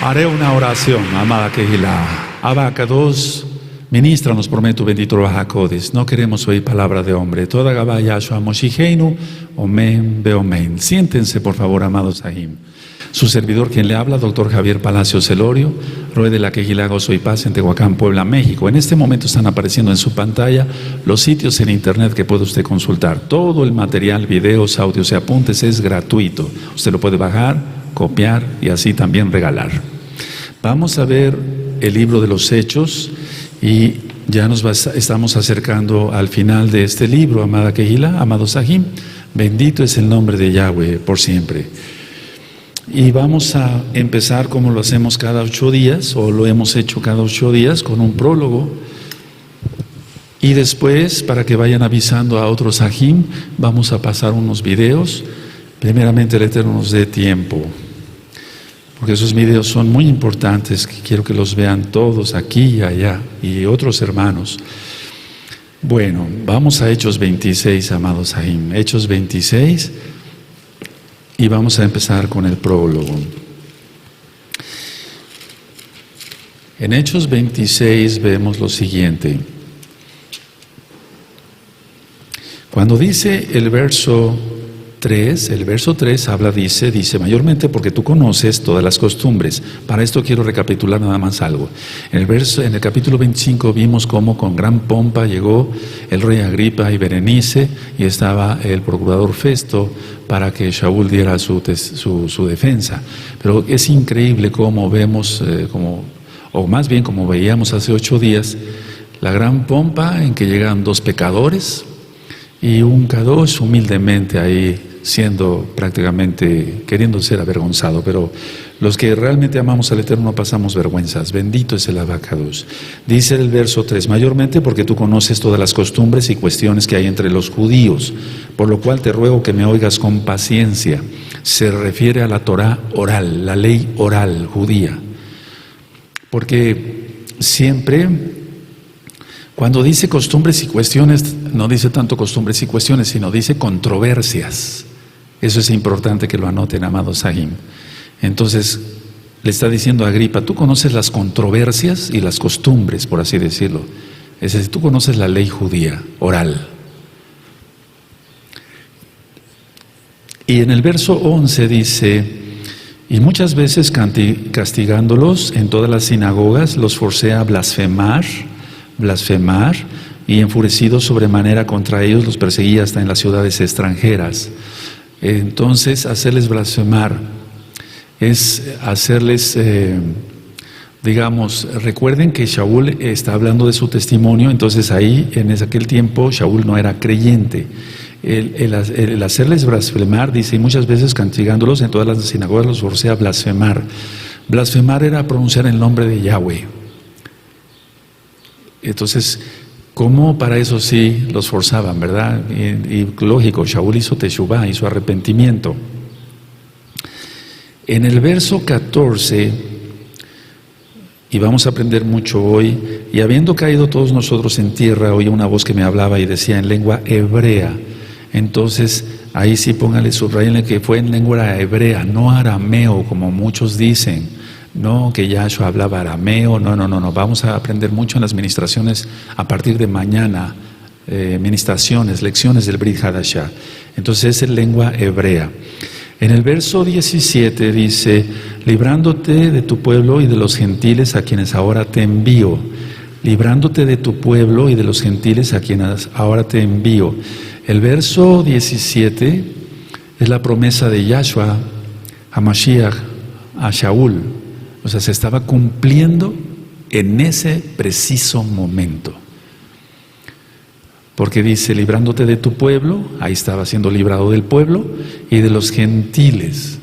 Haré una oración, amada Kehilá. Abacados, ministranos por medio tu bendito Ruach HaKodesh. No queremos oír palabra de hombre. Toda Gabá Yahshua Moshicheinu, Omen Beomen. Siéntense, por favor, amados Ahim. Su servidor, quien le habla, doctor Javier Palacios Celorio, Roe de la Kehilá Gozo y Paz en Tehuacán, Puebla, México. En este momento están apareciendo en su pantalla los sitios en internet que puede usted consultar. Todo el material, videos, audios y apuntes es gratuito. Usted lo puede bajar, copiar y así también regalar. Vamos a ver el libro de los Hechos y ya estamos acercando al final de este libro, amada Kehilá, amados Ahim. Bendito es el nombre de Yahweh por siempre. Y vamos a empezar como lo hacemos cada 8 días, o lo hemos hecho cada 8 días, con un prólogo. Y después, para que vayan avisando a otros Ahim, vamos a pasar unos videos. Primeramente el Eterno nos dé tiempo, porque esos videos son muy importantes, que quiero que los vean todos aquí y allá, y otros hermanos. Bueno, vamos a Hechos 26, amados Ahim. Hechos 26. Y vamos a empezar con el prólogo. En Hechos 26 vemos lo siguiente. Cuando dice el verso 3 habla, dice mayormente porque tú conoces todas las costumbres. Para esto quiero recapitular nada más algo. En el capítulo 25 vimos cómo con gran pompa llegó el rey Agripa y Berenice y estaba el procurador Festo para que Shaul diera su defensa. Pero es increíble cómo vemos, o más bien como veíamos hace 8 días, la gran pompa en que llegan 2 pecadores y un Kadosh humildemente ahí, siendo prácticamente, queriendo ser avergonzado, pero los que realmente amamos al Eterno no pasamos vergüenzas. Bendito es el Abacados. Dice el verso 3, mayormente porque tú conoces todas las costumbres y cuestiones que hay entre los judíos, por lo cual te ruego que me oigas con paciencia. Se refiere a la Torah oral, la ley oral judía, porque siempre cuando dice costumbres y cuestiones, no dice tanto costumbres y cuestiones, sino dice controversias. Eso es importante que lo anoten, amados Ahim. Entonces, le está diciendo a Agripa, tú conoces las controversias y las costumbres, por así decirlo. Es decir, tú conoces la ley judía, oral. Y en el verso 11 dice, y muchas veces castigándolos en todas las sinagogas, los forcé a blasfemar, y enfurecido sobremanera contra ellos los perseguía hasta en las ciudades extranjeras. Entonces, hacerles blasfemar es hacerles, recuerden que Shaul está hablando de su testimonio, entonces ahí, en aquel tiempo, Shaul no era creyente. El hacerles blasfemar, dice, y muchas veces castigándolos en todas las sinagogas los forcé a blasfemar. Blasfemar era pronunciar el nombre de Yahweh. Entonces, ¿cómo para eso sí los forzaban, verdad? Y lógico, Shaul hizo teshuvá, hizo arrepentimiento. En el verso 14, y vamos a aprender mucho hoy, y habiendo caído todos nosotros en tierra, oí una voz que me hablaba y decía en lengua hebrea. Entonces, ahí sí póngale, subrayenle que fue en lengua hebrea, no arameo, como muchos dicen. No, que Yahshua hablaba arameo, no. Vamos a aprender mucho en las ministraciones a partir de mañana, lecciones del Brit Hadashah. Entonces es en lengua hebrea. En el verso 17 dice, librándote de tu pueblo y de los gentiles a quienes ahora te envío. Librándote de tu pueblo y de los gentiles a quienes ahora te envío. El verso 17 es la promesa de Yahshua a Mashiach, a Shaul. O sea, se estaba cumpliendo en ese preciso momento. Porque dice, librándote de tu pueblo, ahí estaba siendo librado del pueblo, y de los gentiles,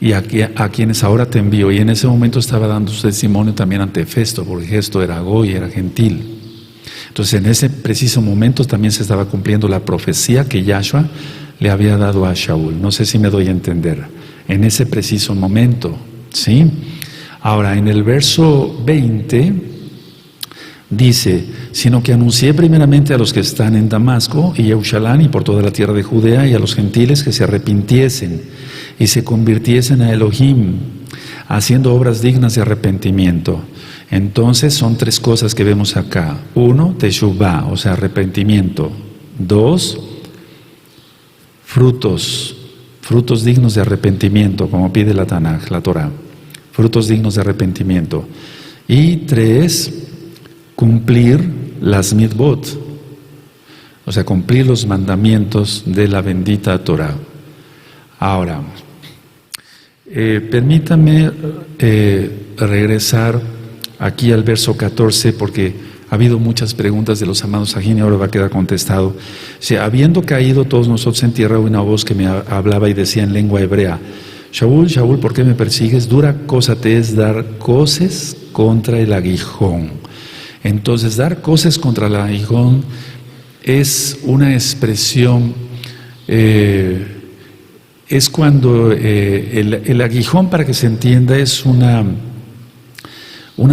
y a quienes ahora te envío. Y en ese momento estaba dando su testimonio también ante Festo, porque Festo era goy, era gentil. Entonces, en ese preciso momento también se estaba cumpliendo la profecía que Yahshua le había dado a Shaul. No sé si me doy a entender. En ese preciso momento, ¿sí? Ahora, en el verso 20 dice, sino que anuncié primeramente a los que están en Damasco y Jerusalén y por toda la tierra de Judea y a los gentiles que se arrepintiesen y se convirtiesen a Elohim, haciendo obras dignas de arrepentimiento. Entonces son tres cosas que vemos acá. 1, teshuvá, o sea, arrepentimiento. 2, frutos dignos de arrepentimiento, como pide la Tanaj, la Torah. Frutos dignos de arrepentimiento. Y 3, cumplir las mitzvot, o sea, cumplir los mandamientos de la bendita Torah. Ahora, permítame regresar aquí al verso 14, porque ha habido muchas preguntas de los amados Sajín y ahora va a quedar contestado. O sea, habiendo caído todos nosotros en tierra, una voz que me hablaba y decía en lengua hebrea: Shaul, Shaul, ¿por qué me persigues? Dura cosa te es dar coces contra el aguijón. Entonces, dar coces contra el aguijón es una expresión, es cuando el aguijón, para que se entienda, es una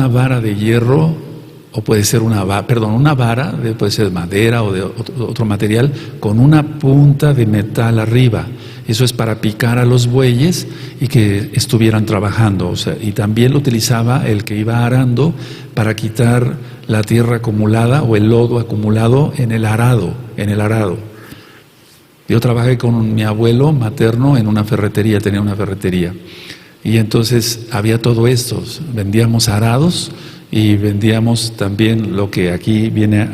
vara de hierro, o puede ser una vara, puede ser de madera o de otro material, con una punta de metal arriba. Eso es para picar a los bueyes y que estuvieran trabajando. O sea, y también lo utilizaba el que iba arando para quitar la tierra acumulada o el lodo acumulado en el arado. Yo trabajé con mi abuelo materno en una ferretería, tenía una ferretería. Y entonces había todo esto, vendíamos arados y vendíamos también lo que aquí viene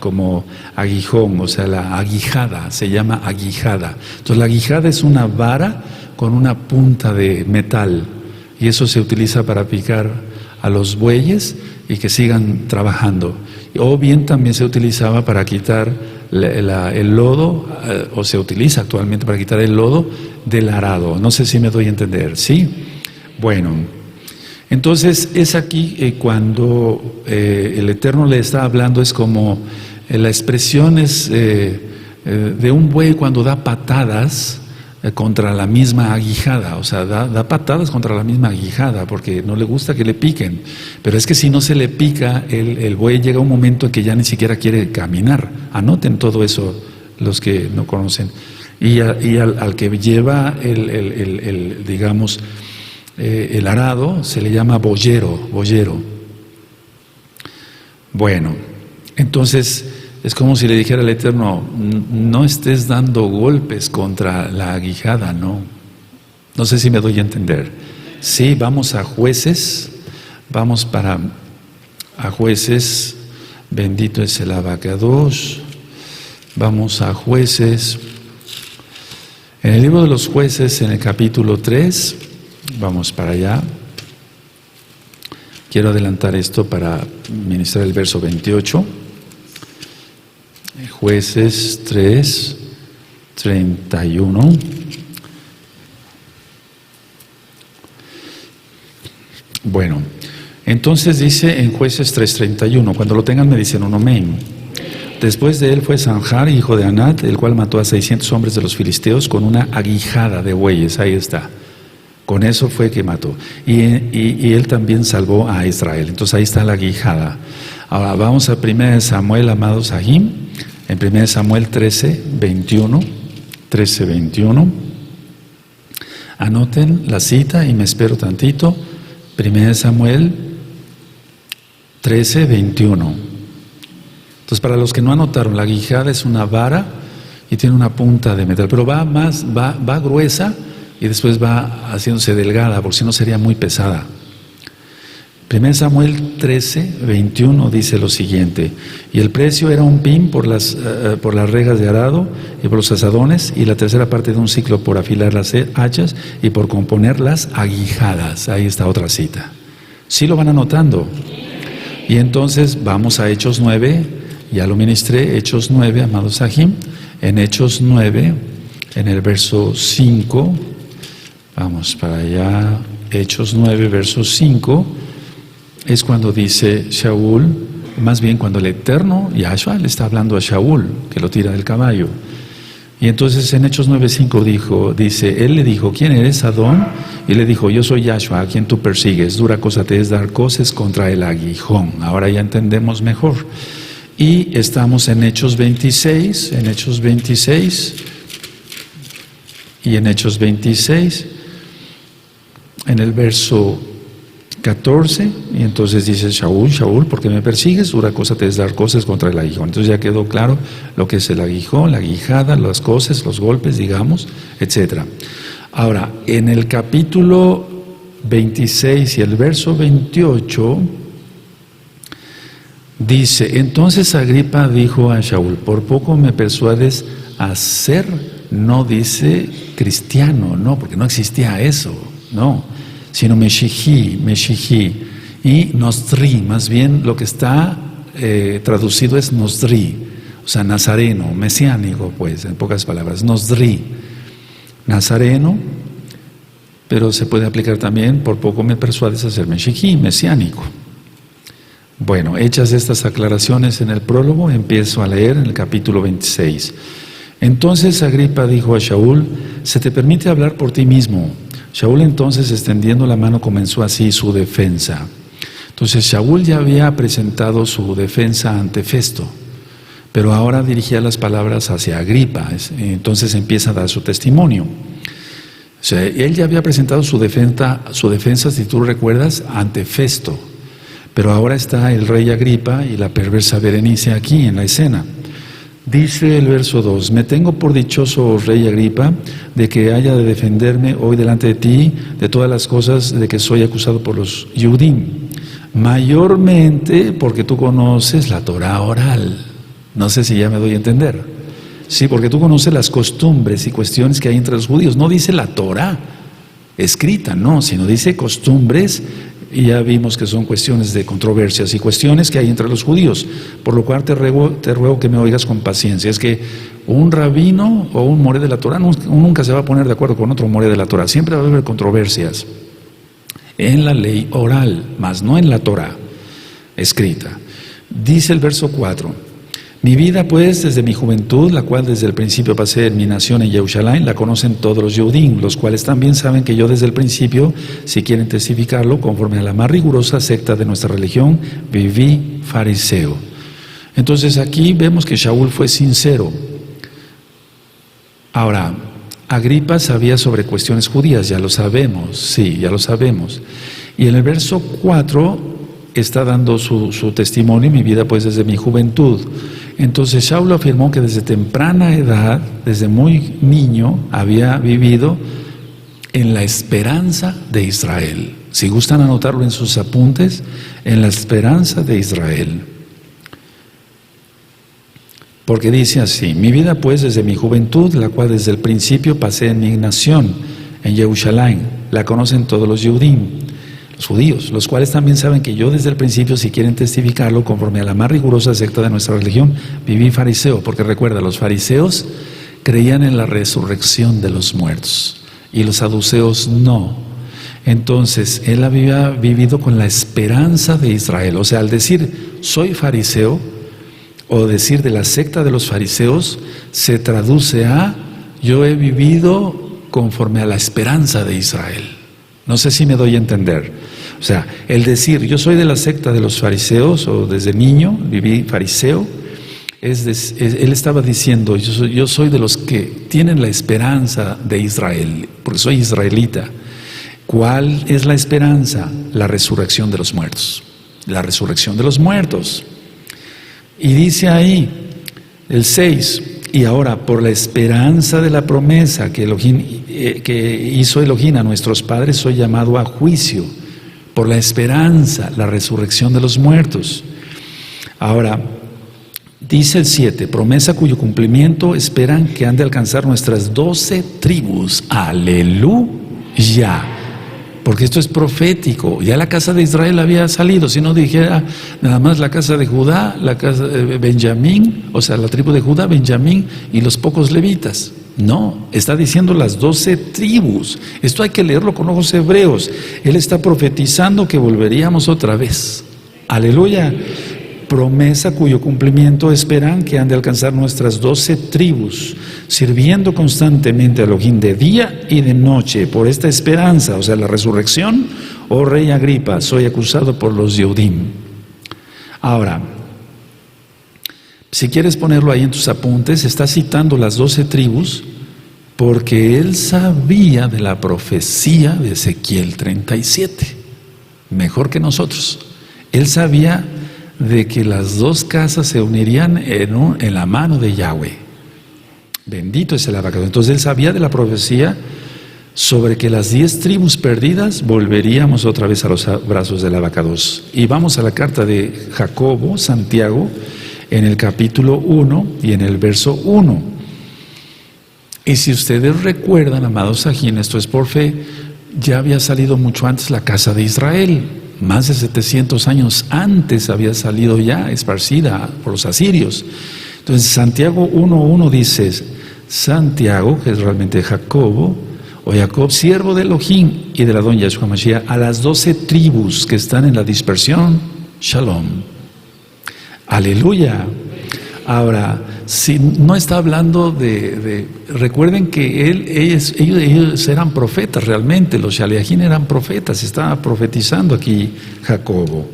como aguijón, o sea, la aguijada, se llama aguijada. Entonces la aguijada es una vara con una punta de metal y eso se utiliza para picar a los bueyes y que sigan trabajando. O bien también se utilizaba para quitar el lodo, o se utiliza actualmente para quitar el lodo del arado. No sé si me doy a entender, ¿sí? Bueno, entonces es aquí cuando el Eterno le está hablando, es como la expresión es de un buey cuando da patadas contra la misma aguijada, o sea, da patadas contra la misma aguijada porque no le gusta que le piquen, pero es que si no se le pica, el buey llega un momento en que ya ni siquiera quiere caminar. Anoten todo eso los que no conocen. Y al que lleva digamos, el arado se le llama boyero. Bueno, entonces es como si le dijera al Eterno: no estés dando golpes contra la aguijada, no. No sé si me doy a entender. Sí, vamos a Jueces, a Jueces, bendito es el Abacadosh. Vamos a Jueces. En el libro de los Jueces, en el capítulo 3, vamos para allá. Quiero adelantar esto para ministrar el verso 28. Jueces 3, 31. Bueno, entonces dice en Jueces 3:31, cuando lo tengan me dicen un amén. Después de él fue Sanjar, hijo de Anat, el cual mató a 600 hombres de los filisteos con una aguijada de bueyes. Ahí está. Con eso fue que mató. Y él también salvó a Israel. Entonces ahí está la aguijada. Ahora vamos a 1 Samuel, amados Sahim, en 1 Samuel 13:21. Anoten la cita y me espero tantito. 1 Samuel 13:21. Entonces, para los que no anotaron, la aguijada es una vara y tiene una punta de metal, pero va gruesa y después va haciéndose delgada, porque si no sería muy pesada. 1 Samuel 13:21 dice lo siguiente: y el precio era un pin por las regas de arado y por los asadones, y la tercera parte de un ciclo por afilar las hachas y por componer las aguijadas. Ahí está otra cita. ¿Sí lo van anotando? Y entonces vamos a Hechos 9, ya lo ministré, Hechos 9, amados Sahim, en Hechos 9, en el verso 5, vamos para allá, Hechos 9, verso 5, es cuando dice Shaul, más bien cuando el Eterno, Yahshua, le está hablando a Shaul, que lo tira del caballo. Y entonces en Hechos 9:5 dice, él le dijo: ¿quién eres, Adón? Y le dijo: yo soy Yahshua, a quien tú persigues. Dura cosa te es dar coces contra el aguijón. Ahora ya entendemos mejor. Y estamos en Hechos 26, y en Hechos 26, en el verso 14, y entonces dice Shaul, Shaul, ¿por qué me persigues? Dura cosa te es dar cosas contra el aguijón. Entonces ya quedó claro lo que es el aguijón, la guijada, las cosas, los golpes, digamos, etc. Ahora, en el capítulo 26 y el verso 28, dice, entonces Agripa dijo a Shaul, por poco me persuades a ser, no dice cristiano, no, porque no existía eso, no, sino Meshihí, y Nostri, más bien lo que está traducido es Nostri, o sea, nazareno, mesiánico, pues, en pocas palabras, Nostri, nazareno, pero se puede aplicar también, por poco me persuades a ser Meshihí, mesiánico. Bueno, hechas estas aclaraciones en el prólogo, empiezo a leer en el capítulo 26. Entonces Agripa dijo a Shaul, se te permite hablar por ti mismo. Shaul entonces, extendiendo la mano, comenzó así su defensa. Entonces Shaul ya había presentado su defensa ante Festo, pero ahora dirigía las palabras hacia Agripa, entonces empieza a dar su testimonio. O sea, él ya había presentado su defensa, si tú recuerdas, ante Festo, pero ahora está el rey Agripa y la perversa Berenice aquí en la escena. Dice el verso 2, me tengo por dichoso, rey Agripa, de que haya de defenderme hoy delante de ti de todas las cosas de que soy acusado por los Yudim, mayormente porque tú conoces la Torá oral. No sé si ya me doy a entender. Sí, porque tú conoces las costumbres y cuestiones que hay entre los judíos. No dice la Torá escrita, no, sino dice costumbres. Y ya vimos que son cuestiones de controversias y cuestiones que hay entre los judíos, por lo cual te ruego que me oigas con paciencia. Es que un rabino o un moré de la Torá nunca se va a poner de acuerdo con otro moré de la Torá, siempre va a haber controversias en la ley oral, mas no en la Torá escrita. Dice el verso 4, mi vida pues desde mi juventud, la cual desde el principio pasé en mi nación en Jerusalén, la conocen todos los Yehudim, los cuales también saben que yo desde el principio, si quieren testificarlo, conforme a la más rigurosa secta de nuestra religión, viví fariseo. Entonces aquí vemos que Shaul fue sincero. Ahora, Agripa sabía sobre cuestiones judías, ya lo sabemos, sí, ya lo sabemos. Y en el verso 4 está dando su testimonio, mi vida pues desde mi juventud. Entonces Shaul afirmó que desde temprana edad, desde muy niño, había vivido en la esperanza de Israel. Si gustan anotarlo en sus apuntes, en la esperanza de Israel. Porque dice así, mi vida pues desde mi juventud, la cual desde el principio pasé en mi nación, en Jerusalén, la conocen todos los Yehudim, los judíos, los cuales también saben que yo desde el principio, si quieren testificarlo, conforme a la más rigurosa secta de nuestra religión, viví fariseo, porque recuerda, los fariseos creían en la resurrección de los muertos y los saduceos no. Entonces, él había vivido con la esperanza de Israel, o sea, al decir soy fariseo, o decir de la secta de los fariseos, se traduce a yo he vivido conforme a la esperanza de Israel. No sé si me doy a entender. O sea, el decir, yo soy de la secta de los fariseos, o desde niño viví fariseo, él estaba diciendo, yo soy de los que tienen la esperanza de Israel, porque soy israelita. ¿Cuál es la esperanza? La resurrección de los muertos. La resurrección de los muertos. Y dice ahí, el 6, y ahora por la esperanza de la promesa que hizo Elohim a nuestros padres, soy llamado a juicio. Por la esperanza, la resurrección de los muertos. Ahora, dice el 7, promesa cuyo cumplimiento esperan que han de alcanzar nuestras 12 tribus. Aleluya. Porque esto es profético. Ya la casa de Israel había salido. Si no dijera nada más la casa de Judá, la casa de Benjamín, o sea, la tribu de Judá, Benjamín y los pocos levitas. No, está diciendo las 12 tribus. Esto hay que leerlo con ojos hebreos. Él está profetizando que volveríamos otra vez. Aleluya. Promesa cuyo cumplimiento esperan que han de alcanzar nuestras 12 tribus, sirviendo constantemente a Elohim de día y de noche, por esta esperanza, o sea, la resurrección. Oh rey Agripa, soy acusado por los Yehudim. Ahora, si quieres ponerlo ahí en tus apuntes, está citando las 12 tribus, porque él sabía de la profecía de Ezequiel 37. mejor que nosotros. Él sabía de que las dos casas se unirían en la mano de Yahweh. Bendito es el abacados. Entonces él sabía de la profecía sobre que las 10 tribus perdidas volveríamos otra vez a los brazos del abacados. Y vamos a la carta de Jacobo, Santiago, en el capítulo 1 y en el verso 1. Y si ustedes recuerdan, amados Sajín, esto es por fe, ya había salido mucho antes la casa de Israel. Más de 700 años antes había salido ya esparcida por los asirios. Entonces Santiago 1.1 dice, Santiago, que es realmente Jacobo, o Jacob, siervo de Elohim y del Adón Yahshua Mashiach, a las 12 tribus que están en la dispersión, Shalom. Aleluya. Ahora, si no está hablando recuerden que ellos eran profetas realmente, los Shaliachim eran profetas, estaba profetizando aquí Jacobo.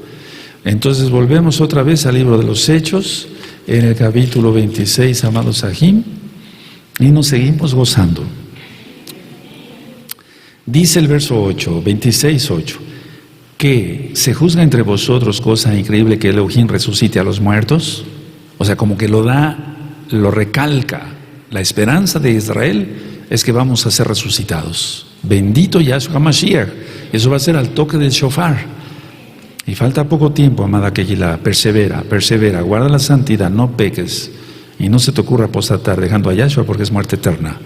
Entonces volvemos otra vez al libro de los Hechos, en el capítulo 26, amados Sahim, y nos seguimos gozando. Dice el verso 8, 26:8, que se juzga entre vosotros cosa increíble que Elohim resucite a los muertos. O sea, como que lo recalca. La esperanza de Israel es que vamos a ser resucitados. Bendito Yahshua Mashiach. Eso va a ser al toque del shofar. Y falta poco tiempo, amada Kehilá. Persevera, guarda la santidad, no peques. Y no se te ocurra apostatar dejando a Yahshua porque es muerte eterna.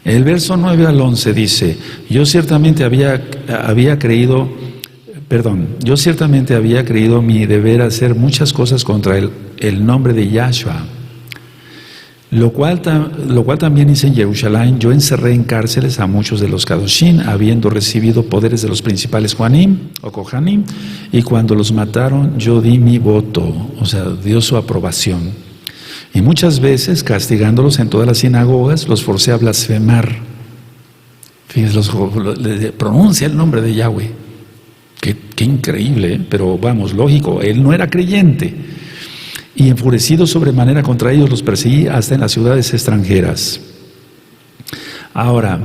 El verso 9 al 11 dice, yo ciertamente había creído mi deber hacer muchas cosas contra el nombre de Yahshua, lo cual también hice en Jerusalén. Yo encerré en cárceles a muchos de los Kadoshim, habiendo recibido poderes de los principales Juanim o Kohanim, y cuando los mataron yo di mi voto, o sea, dio su aprobación. Y muchas veces, castigándolos en todas las sinagogas, los forcé a blasfemar. Fíjense, pronuncia el nombre de Yahweh. Qué increíble, ¿eh? Pero vamos, lógico, él no era creyente. Y enfurecido sobremanera contra ellos, los perseguí hasta en las ciudades extranjeras. Ahora,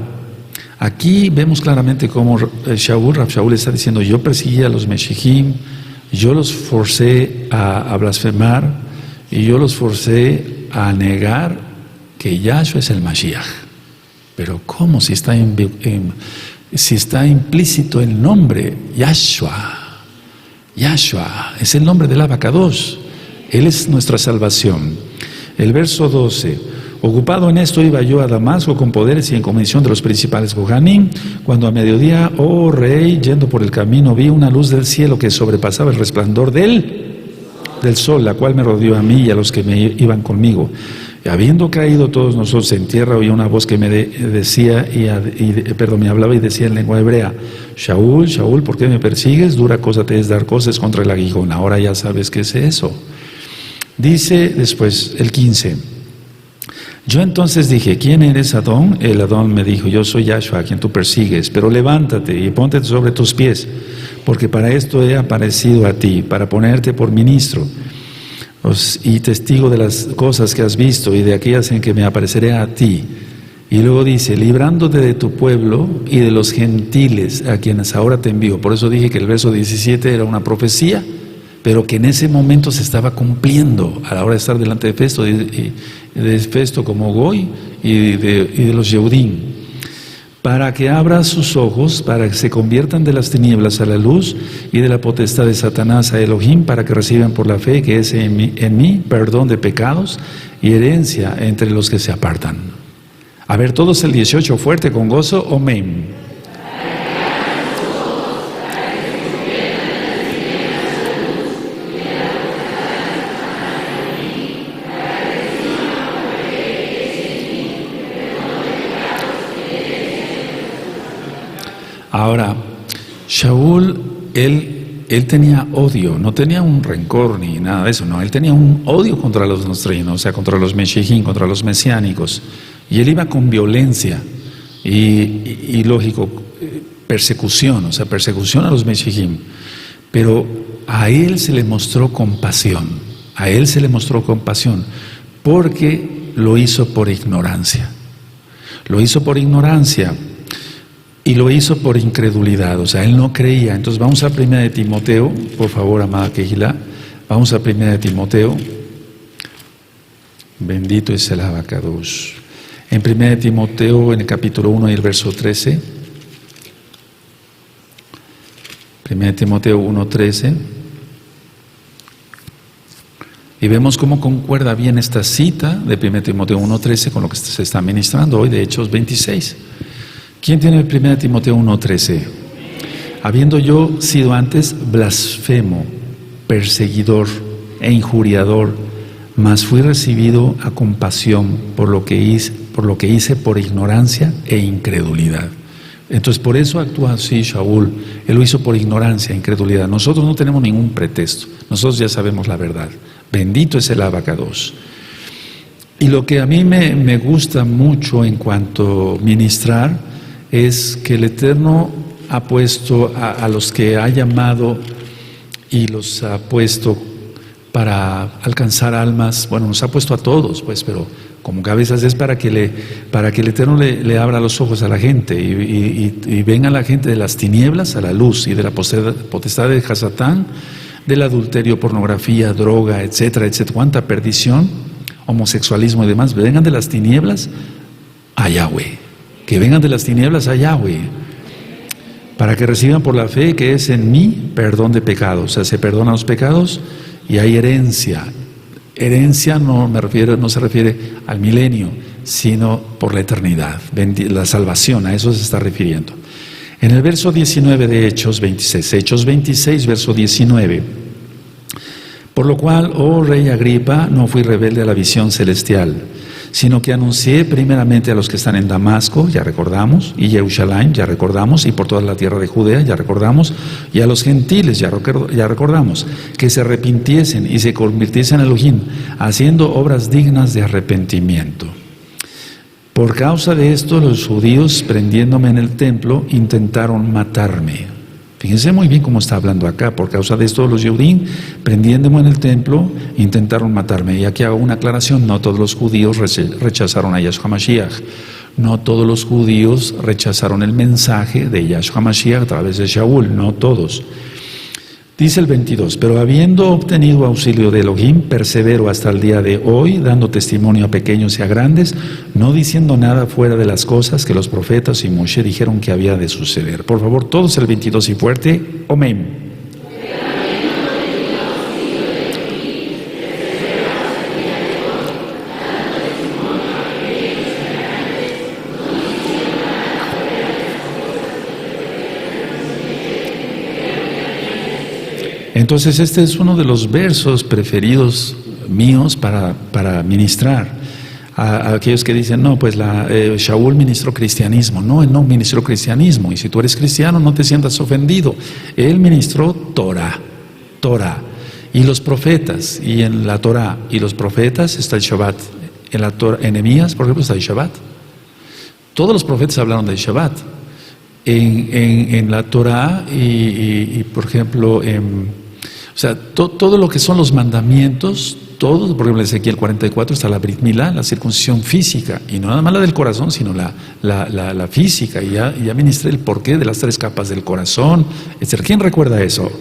aquí vemos claramente cómo Rab Shaul está diciendo, yo perseguí a los Meshijim, yo los forcé a blasfemar, y yo los forcé a negar que Yahshua es el Mashiach. Pero ¿cómo? Si está implícito el nombre, Yahshua. Yahshua es el nombre del abacados. Él es nuestra salvación. El verso 12. Ocupado en esto iba yo a Damasco con poderes y en comisión de los principales Kohanim, cuando a mediodía, oh rey, yendo por el camino, vi una luz del cielo que sobrepasaba el resplandor del sol, la cual me rodeó a mí y a los que me iban conmigo. Y habiendo caído todos nosotros en tierra, oí una voz que me decía, me hablaba y decía en lengua hebrea, Shaul, Shaul, ¿por qué me persigues? Dura cosa te es dar cosas contra el aguijón. Ahora ya sabes qué es eso. Dice después el 15, yo entonces dije, ¿quién eres, Adón? El Adón me dijo, yo soy Yahshua, a quien tú persigues, pero levántate y ponte sobre tus pies, porque para esto he aparecido a ti, para ponerte por ministro y testigo de las cosas que has visto y de aquellas en que me apareceré a ti. Y luego dice, librándote de tu pueblo y de los gentiles a quienes ahora te envío. Por eso dije que el verso 17 era una profecía, pero que en ese momento se estaba cumpliendo a la hora de estar delante de Festo, de Festo como Goy y de los Yehudim, para que abra sus ojos, para que se conviertan de las tinieblas a la luz y de la potestad de Satanás a Elohim, para que reciban por la fe que es en mí perdón de pecados y herencia entre los que se apartan. A ver, todos el 18 fuerte con gozo, amén. Ahora, Shaul, él tenía odio, no tenía un rencor ni nada de eso, no, él tenía un odio contra los nostrinos, o sea, contra los meshijim, contra los mesiánicos, y él iba con violencia y lógico, persecución, o sea, persecución a los meshijim, pero a él se le mostró compasión, porque lo hizo por ignorancia, Y lo hizo por incredulidad, o sea, él no creía. Entonces vamos a 1 de Timoteo, por favor, amada Kehilá. Vamos a 1 de Timoteo. Bendito es el Abacados. En 1 de Timoteo, en el capítulo 1 y el verso 13. 1 de Timoteo 1:13. Y vemos cómo concuerda bien esta cita de 1 Timoteo 1:13 con lo que se está ministrando hoy de Hechos 26. ¿Quién tiene el 1 Timoteo 1:13? Habiendo yo sido antes blasfemo, perseguidor e injuriador, mas fui recibido a compasión por lo que hice por ignorancia e incredulidad. Entonces por eso actúa así Shaul. Él lo hizo por ignorancia e incredulidad. Nosotros no tenemos ningún pretexto. Nosotros ya sabemos la verdad. Bendito es el Abacados. Y lo que a mí me gusta mucho en cuanto a ministrar es que el Eterno ha puesto a los que ha llamado y los ha puesto para alcanzar almas. Bueno, nos ha puesto a todos, pues, pero como cabezas es para que el Eterno le abra los ojos a la gente y venga la gente de las tinieblas a la luz y de la potestad de Hasatán, del adulterio, pornografía, droga, etcétera, etcétera, cuánta perdición, homosexualismo y demás. Vengan de las tinieblas a Yahweh, que vengan de las tinieblas a Yahweh, para que reciban por la fe que es en mí perdón de pecados. O sea, se perdonan los pecados y hay herencia. Herencia no se refiere al milenio, sino por la eternidad, la salvación, a eso se está refiriendo. En el verso 19 de Hechos 26, verso 19. Por lo cual, oh rey Agripa, no fui rebelde a la visión celestial, sino que anuncié primeramente a los que están en Damasco, ya recordamos, y Jerusalén, ya recordamos, y por toda la tierra de Judea, ya recordamos, y a los gentiles, ya recordamos, que se arrepintiesen y se convirtiesen en Elohim, haciendo obras dignas de arrepentimiento. Por causa de esto, los judíos, prendiéndome en el templo, intentaron matarme. Fíjense muy bien cómo está hablando acá. Por causa de esto, los judíos, prendiéndome en el templo, intentaron matarme. Y aquí hago una aclaración: no todos los judíos rechazaron a Yahshua Mashiach. No todos los judíos rechazaron el mensaje de Yahshua Mashiach a través de Shaul. No todos. Dice el 22, pero habiendo obtenido auxilio de Elohim, persevero hasta el día de hoy, dando testimonio a pequeños y a grandes, no diciendo nada fuera de las cosas que los profetas y Moshe dijeron que había de suceder. Por favor, todos el 22 y fuerte. Amén. Entonces este es uno de los versos preferidos míos para ministrar a aquellos que dicen, no, pues Shaul ministró cristianismo. No, él no ministró cristianismo, y si tú eres cristiano no te sientas ofendido. Él ministró Torah, y los profetas, y en la Torah y los profetas está el Shabbat. En la Torah, en Nehemías, por ejemplo, está el Shabbat. Todos los profetas hablaron del Shabbat. En la Torah y por ejemplo, o sea, todo lo que son los mandamientos, todos, por ejemplo, en Ezequiel 44 está la Brit Milá, la circuncisión física, y no nada más la del corazón, sino la física, y ya ministré el porqué de las 3 capas del corazón, etc. ¿Quién recuerda eso?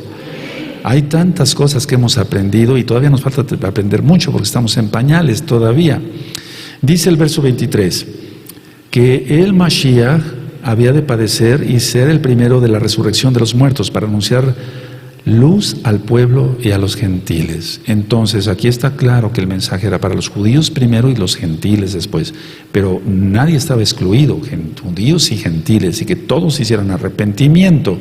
Hay tantas cosas que hemos aprendido y todavía nos falta aprender mucho porque estamos en pañales todavía. Dice el verso 23, que el Mashiach había de padecer y ser el primero de la resurrección de los muertos para anunciar luz al pueblo y a los gentiles. Entonces aquí está claro que el mensaje era para los judíos primero y los gentiles después, pero nadie estaba excluido, judíos y gentiles, y que todos hicieran arrepentimiento.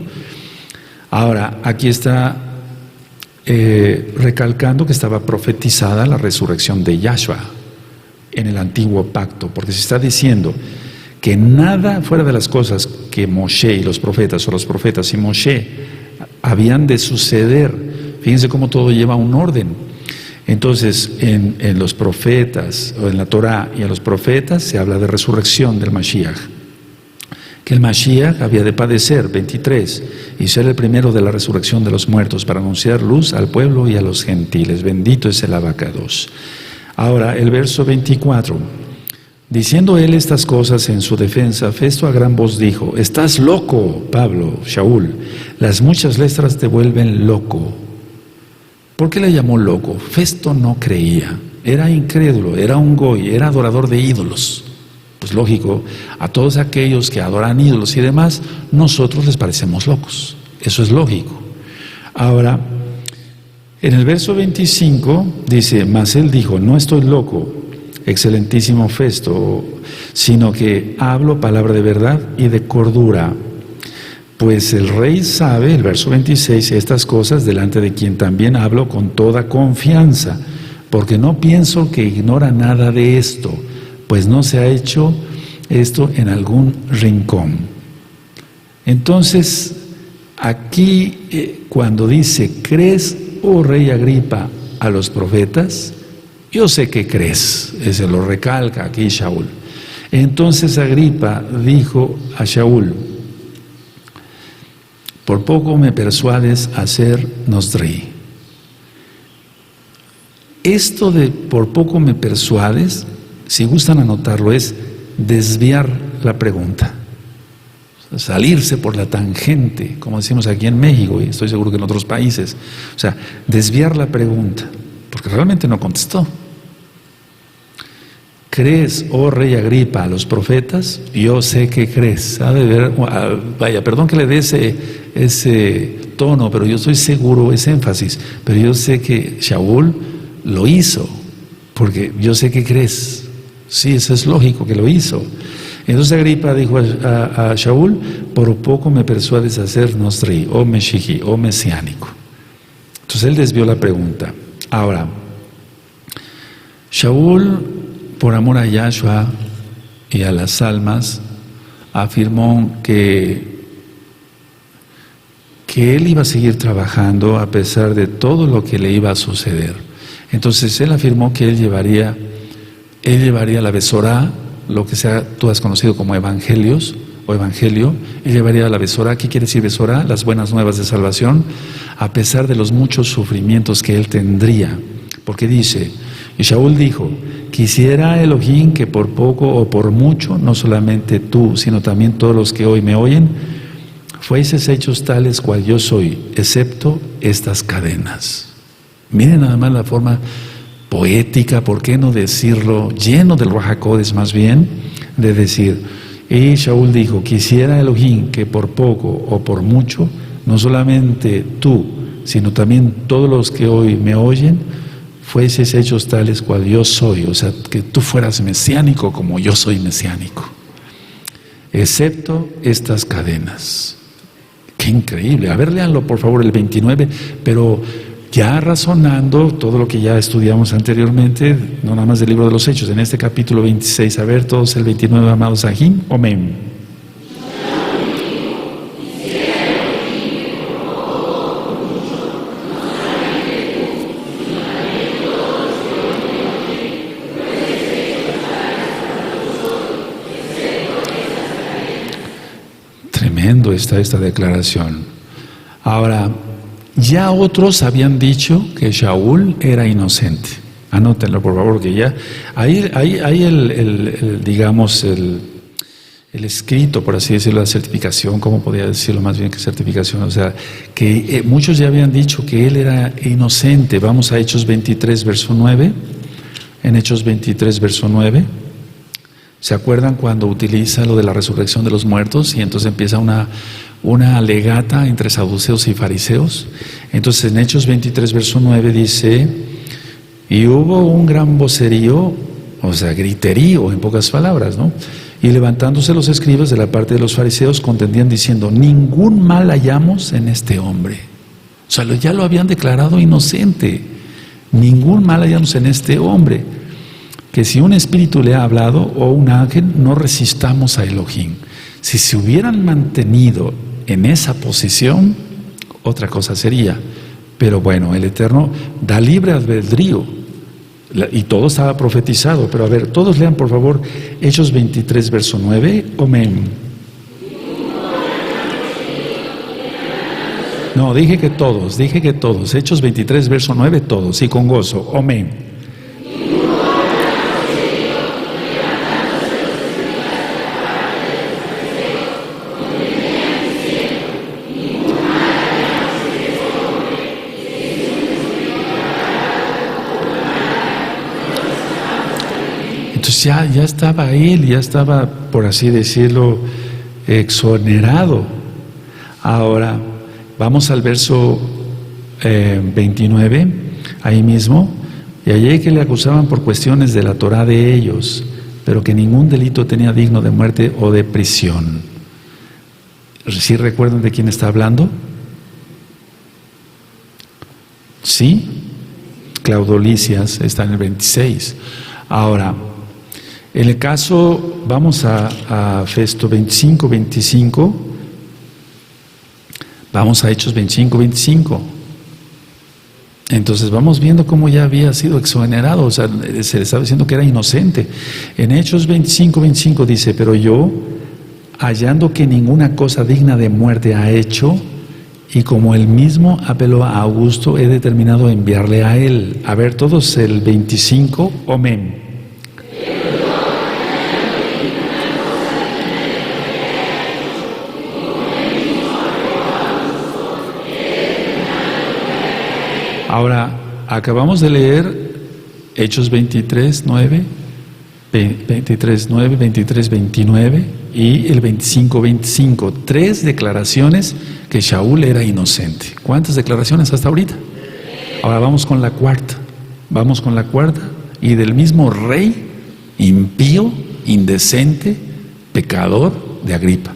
Ahora aquí está recalcando que estaba profetizada la resurrección de Yahshua en el antiguo pacto, porque se está diciendo que nada fuera de las cosas que Moshe y los profetas, o los profetas y Moshe habían de suceder. Fíjense cómo todo lleva un orden. Entonces, en los profetas, o en la Torah y a los profetas, se habla de resurrección del Mashiach. Que el Mashiach había de padecer, 23, y ser el primero de la resurrección de los muertos para anunciar luz al pueblo y a los gentiles. Bendito es el Abacados. Ahora, el verso 24. Diciendo él estas cosas en su defensa, Festo a gran voz dijo: estás loco, Pablo, Shaul, las muchas letras te vuelven loco. ¿Por qué le llamó loco? Festo no creía, era incrédulo, era un goy, era adorador de ídolos. Pues lógico, a todos aquellos que adoran ídolos y demás, nosotros les parecemos locos, eso es lógico. Ahora, en el verso 25 dice: mas él dijo, no estoy loco, excelentísimo Festo, sino que hablo palabra de verdad y de cordura. Pues el rey sabe, el verso 26, estas cosas delante de quien también hablo con toda confianza, porque no pienso que ignora nada de esto, pues no se ha hecho esto en algún rincón. Entonces, aquí cuando dice, ¿crees, oh rey Agripa, a los profetas? Yo sé que crees, se lo recalca aquí Shaul. Entonces Agripa dijo a Shaul: por poco me persuades a ser Nosdri. Esto de por poco me persuades, si gustan anotarlo, es desviar la pregunta, salirse por la tangente, como decimos aquí en México y estoy seguro que en otros países. O sea, desviar la pregunta, porque realmente no contestó. ¿Crees, oh rey Agripa, a los profetas? Yo sé que crees. Vaya, perdón que le dé ese tono, pero yo estoy seguro, ese énfasis, pero yo sé que Shaul lo hizo, porque yo sé que crees. Sí, eso es lógico que lo hizo. Entonces Agripa dijo a Shaul: por poco me persuades a ser Nosdri, o Meshichi, o mesiánico. Entonces él desvió la pregunta. Ahora, Shaul, por amor a Yahshua y a las almas, afirmó que él iba a seguir trabajando a pesar de todo lo que le iba a suceder. Entonces él afirmó que él llevaría la Besorá, lo que tú has conocido como evangelios o evangelio. Él llevaría la Besorá. ¿Qué quiere decir Besorá? Las buenas nuevas de salvación, a pesar de los muchos sufrimientos que él tendría. Porque dice, y Shaul dijo: quisiera Elohim que por poco o por mucho, no solamente tú, sino también todos los que hoy me oyen, fueses hechos tales cual yo soy, excepto estas cadenas. Miren nada más la forma poética, ¿por qué no decirlo? Lleno del Ruach HaKodesh más bien, de decir, y Shaul dijo: quisiera Elohim que por poco o por mucho, no solamente tú, sino también todos los que hoy me oyen, fueses hechos tales cual yo soy, o sea, que tú fueras mesiánico como yo soy mesiánico, excepto estas cadenas. Qué increíble. A ver, léanlo por favor el 29, pero ya razonando todo lo que ya estudiamos anteriormente, no nada más del libro de los Hechos, en este capítulo 26, a ver todos el 29, amados Ahim, amén. Tremendo está esta declaración. Ahora, ya otros habían dicho que Shaul era inocente. Anótenlo por favor, que ya ahí digamos el escrito, por así decirlo, la certificación. ¿Cómo podría decirlo más bien que certificación? O sea, que muchos ya habían dicho que él era inocente. Vamos a Hechos 23, verso 9. En Hechos 23, verso 9. ¿Se acuerdan cuando utiliza lo de la resurrección de los muertos? Y entonces empieza una legata entre saduceos y fariseos. Entonces en Hechos 23, verso 9 dice: y hubo un gran vocerío, o sea, griterío en pocas palabras, ¿no? Y levantándose los escribas de la parte de los fariseos contendían diciendo: ningún mal hallamos en este hombre. O sea, ya lo habían declarado inocente. Ningún mal hallamos en este hombre. Que si un espíritu le ha hablado o un ángel, no resistamos a Elohim. Si se hubieran mantenido en esa posición, otra cosa sería. Pero bueno, el Eterno da libre albedrío y todo estaba profetizado. Pero a ver, todos lean por favor Hechos 23, verso 9. Amén. No, dije que todos. Hechos 23, verso 9, todos, y con gozo. Amén. Entonces ya estaba él, ya estaba, por así decirlo, exonerado. Ahora, vamos al verso 29, ahí mismo. Y hallé que le acusaban por cuestiones de la Torá de ellos, pero que ningún delito tenía digno de muerte o de prisión. ¿Sí recuerdan de quién está hablando? ¿Sí? Claudio Lisias está en el 26. Ahora, en el caso, vamos a Festo 25, 25. Vamos a Hechos 25, 25. Entonces vamos viendo cómo ya había sido exonerado, o sea, se le estaba diciendo que era inocente. En Hechos 25, 25 dice, pero yo, hallando que ninguna cosa digna de muerte ha hecho, y como él mismo apeló a Augusto, he determinado enviarle a él. A ver, todos el 25, amén. Ahora, acabamos de leer Hechos 23, 9, 23, 9, 23, 29 y el 25, 25. 3 declaraciones que Shaul era inocente. ¿Cuántas declaraciones hasta ahorita? Ahora vamos con la cuarta. Vamos con la cuarta. Y del mismo rey, impío, indecente, pecador de Agripa.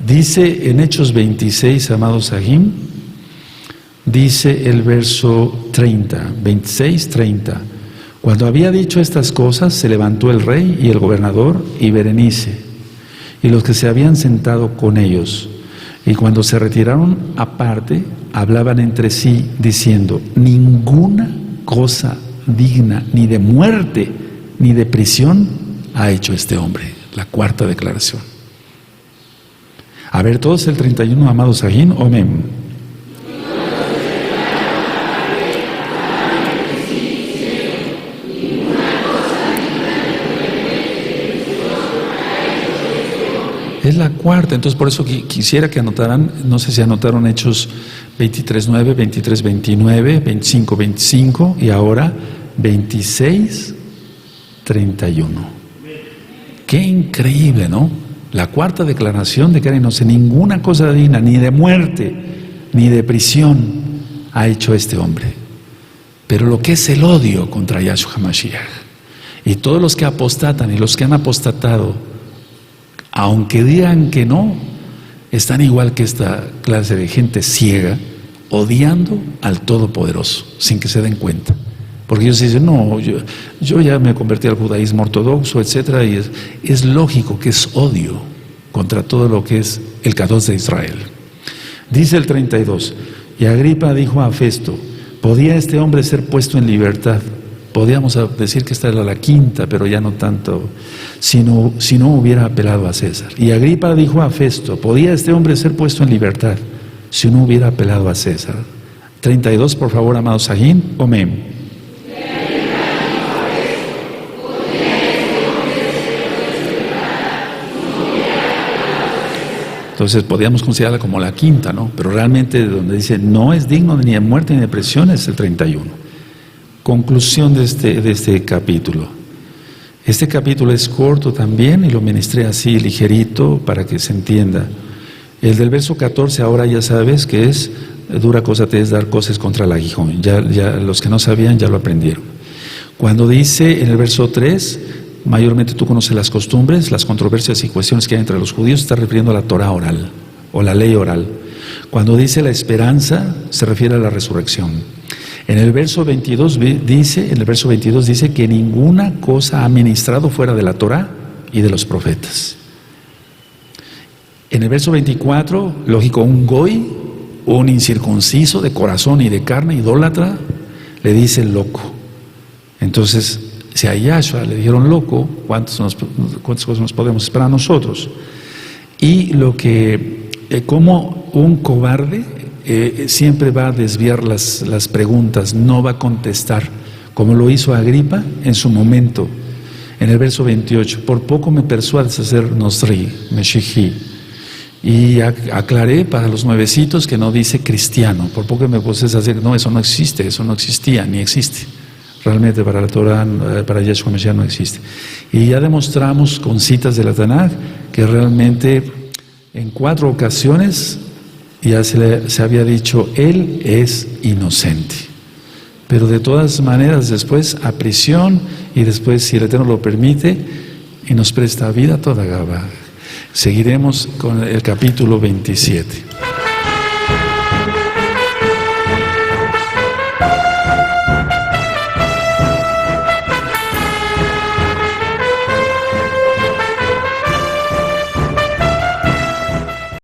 Dice en Hechos 26, amados Sahim, dice el verso 30, 26, 30. Cuando había dicho estas cosas, se levantó el rey y el gobernador y Berenice, y los que se habían sentado con ellos. Y cuando se retiraron aparte, hablaban entre sí, diciendo, ninguna cosa digna ni de muerte ni de prisión ha hecho este hombre. La cuarta declaración. A ver, todos el 31, amados Sahim, amén. Es la cuarta, entonces por eso quisiera que anotaran, no sé si anotaron Hechos 23:9, 23:29, 25:25 y ahora 26:31. Qué increíble, ¿no? La cuarta declaración de que era inocente, ninguna cosa digna, ni de muerte, ni de prisión ha hecho este hombre. Pero lo que es el odio contra Yahshua HaMashiach, y todos los que apostatan y los que han apostatado, aunque digan que no, están igual que esta clase de gente ciega, odiando al Todopoderoso, sin que se den cuenta. Porque ellos dicen, no, yo ya me convertí al judaísmo ortodoxo, etcétera, y es lógico que es odio contra todo lo que es el Kadosh de Israel. Dice el 32, y Agripa dijo a Festo, ¿podía este hombre ser puesto en libertad? Podríamos decir que esta era la quinta, pero ya no tanto, si no hubiera apelado a César. Y Agripa dijo a Festo, ¿podía este hombre ser puesto en libertad si no hubiera apelado a César? 32, por favor, amados Sahim, amén. Entonces podríamos considerarla como la quinta, ¿no? Pero realmente donde dice, no es digno ni de muerte ni de prisión, es el 31. Conclusión de este capítulo. Este capítulo es corto también y lo ministré así ligerito para que se entienda. El del verso 14 ahora ya sabes que es dura cosa te es dar cosas contra el aguijón. Ya los que no sabían ya lo aprendieron. Cuando dice en el verso 3, mayormente tú conoces las costumbres, las controversias y cuestiones que hay entre los judíos, está refiriendo a la Torah oral o la ley oral. Cuando dice la esperanza, se refiere a la resurrección. En el verso 22 dice que ninguna cosa ha ministrado fuera de la Torá y de los profetas. En el verso 24, lógico, un goy, un incircunciso de corazón y de carne, idólatra, le dice loco. Entonces, si a Yahshua le dijeron loco, ¿cuántas cosas nos podemos esperar nosotros? Y como un cobarde siempre va a desviar las preguntas, no va a contestar, como lo hizo Agripa en su momento, en el verso 28, por poco me persuades a ser Nosri, Meshihi, y aclaré para los nuevecitos que no dice cristiano, por poco me poses a decir, no, eso no existe, eso no existía, ni existe, Realmente para la Torah, para Yeshua Mashiach no existe. Y ya demostramos con citas de la Tanaj que realmente en 4 ocasiones ya se había dicho, él es inocente. Pero de todas maneras después a prisión y después, si el Eterno lo permite y nos presta vida, toda Gabá. Seguiremos con el capítulo 27.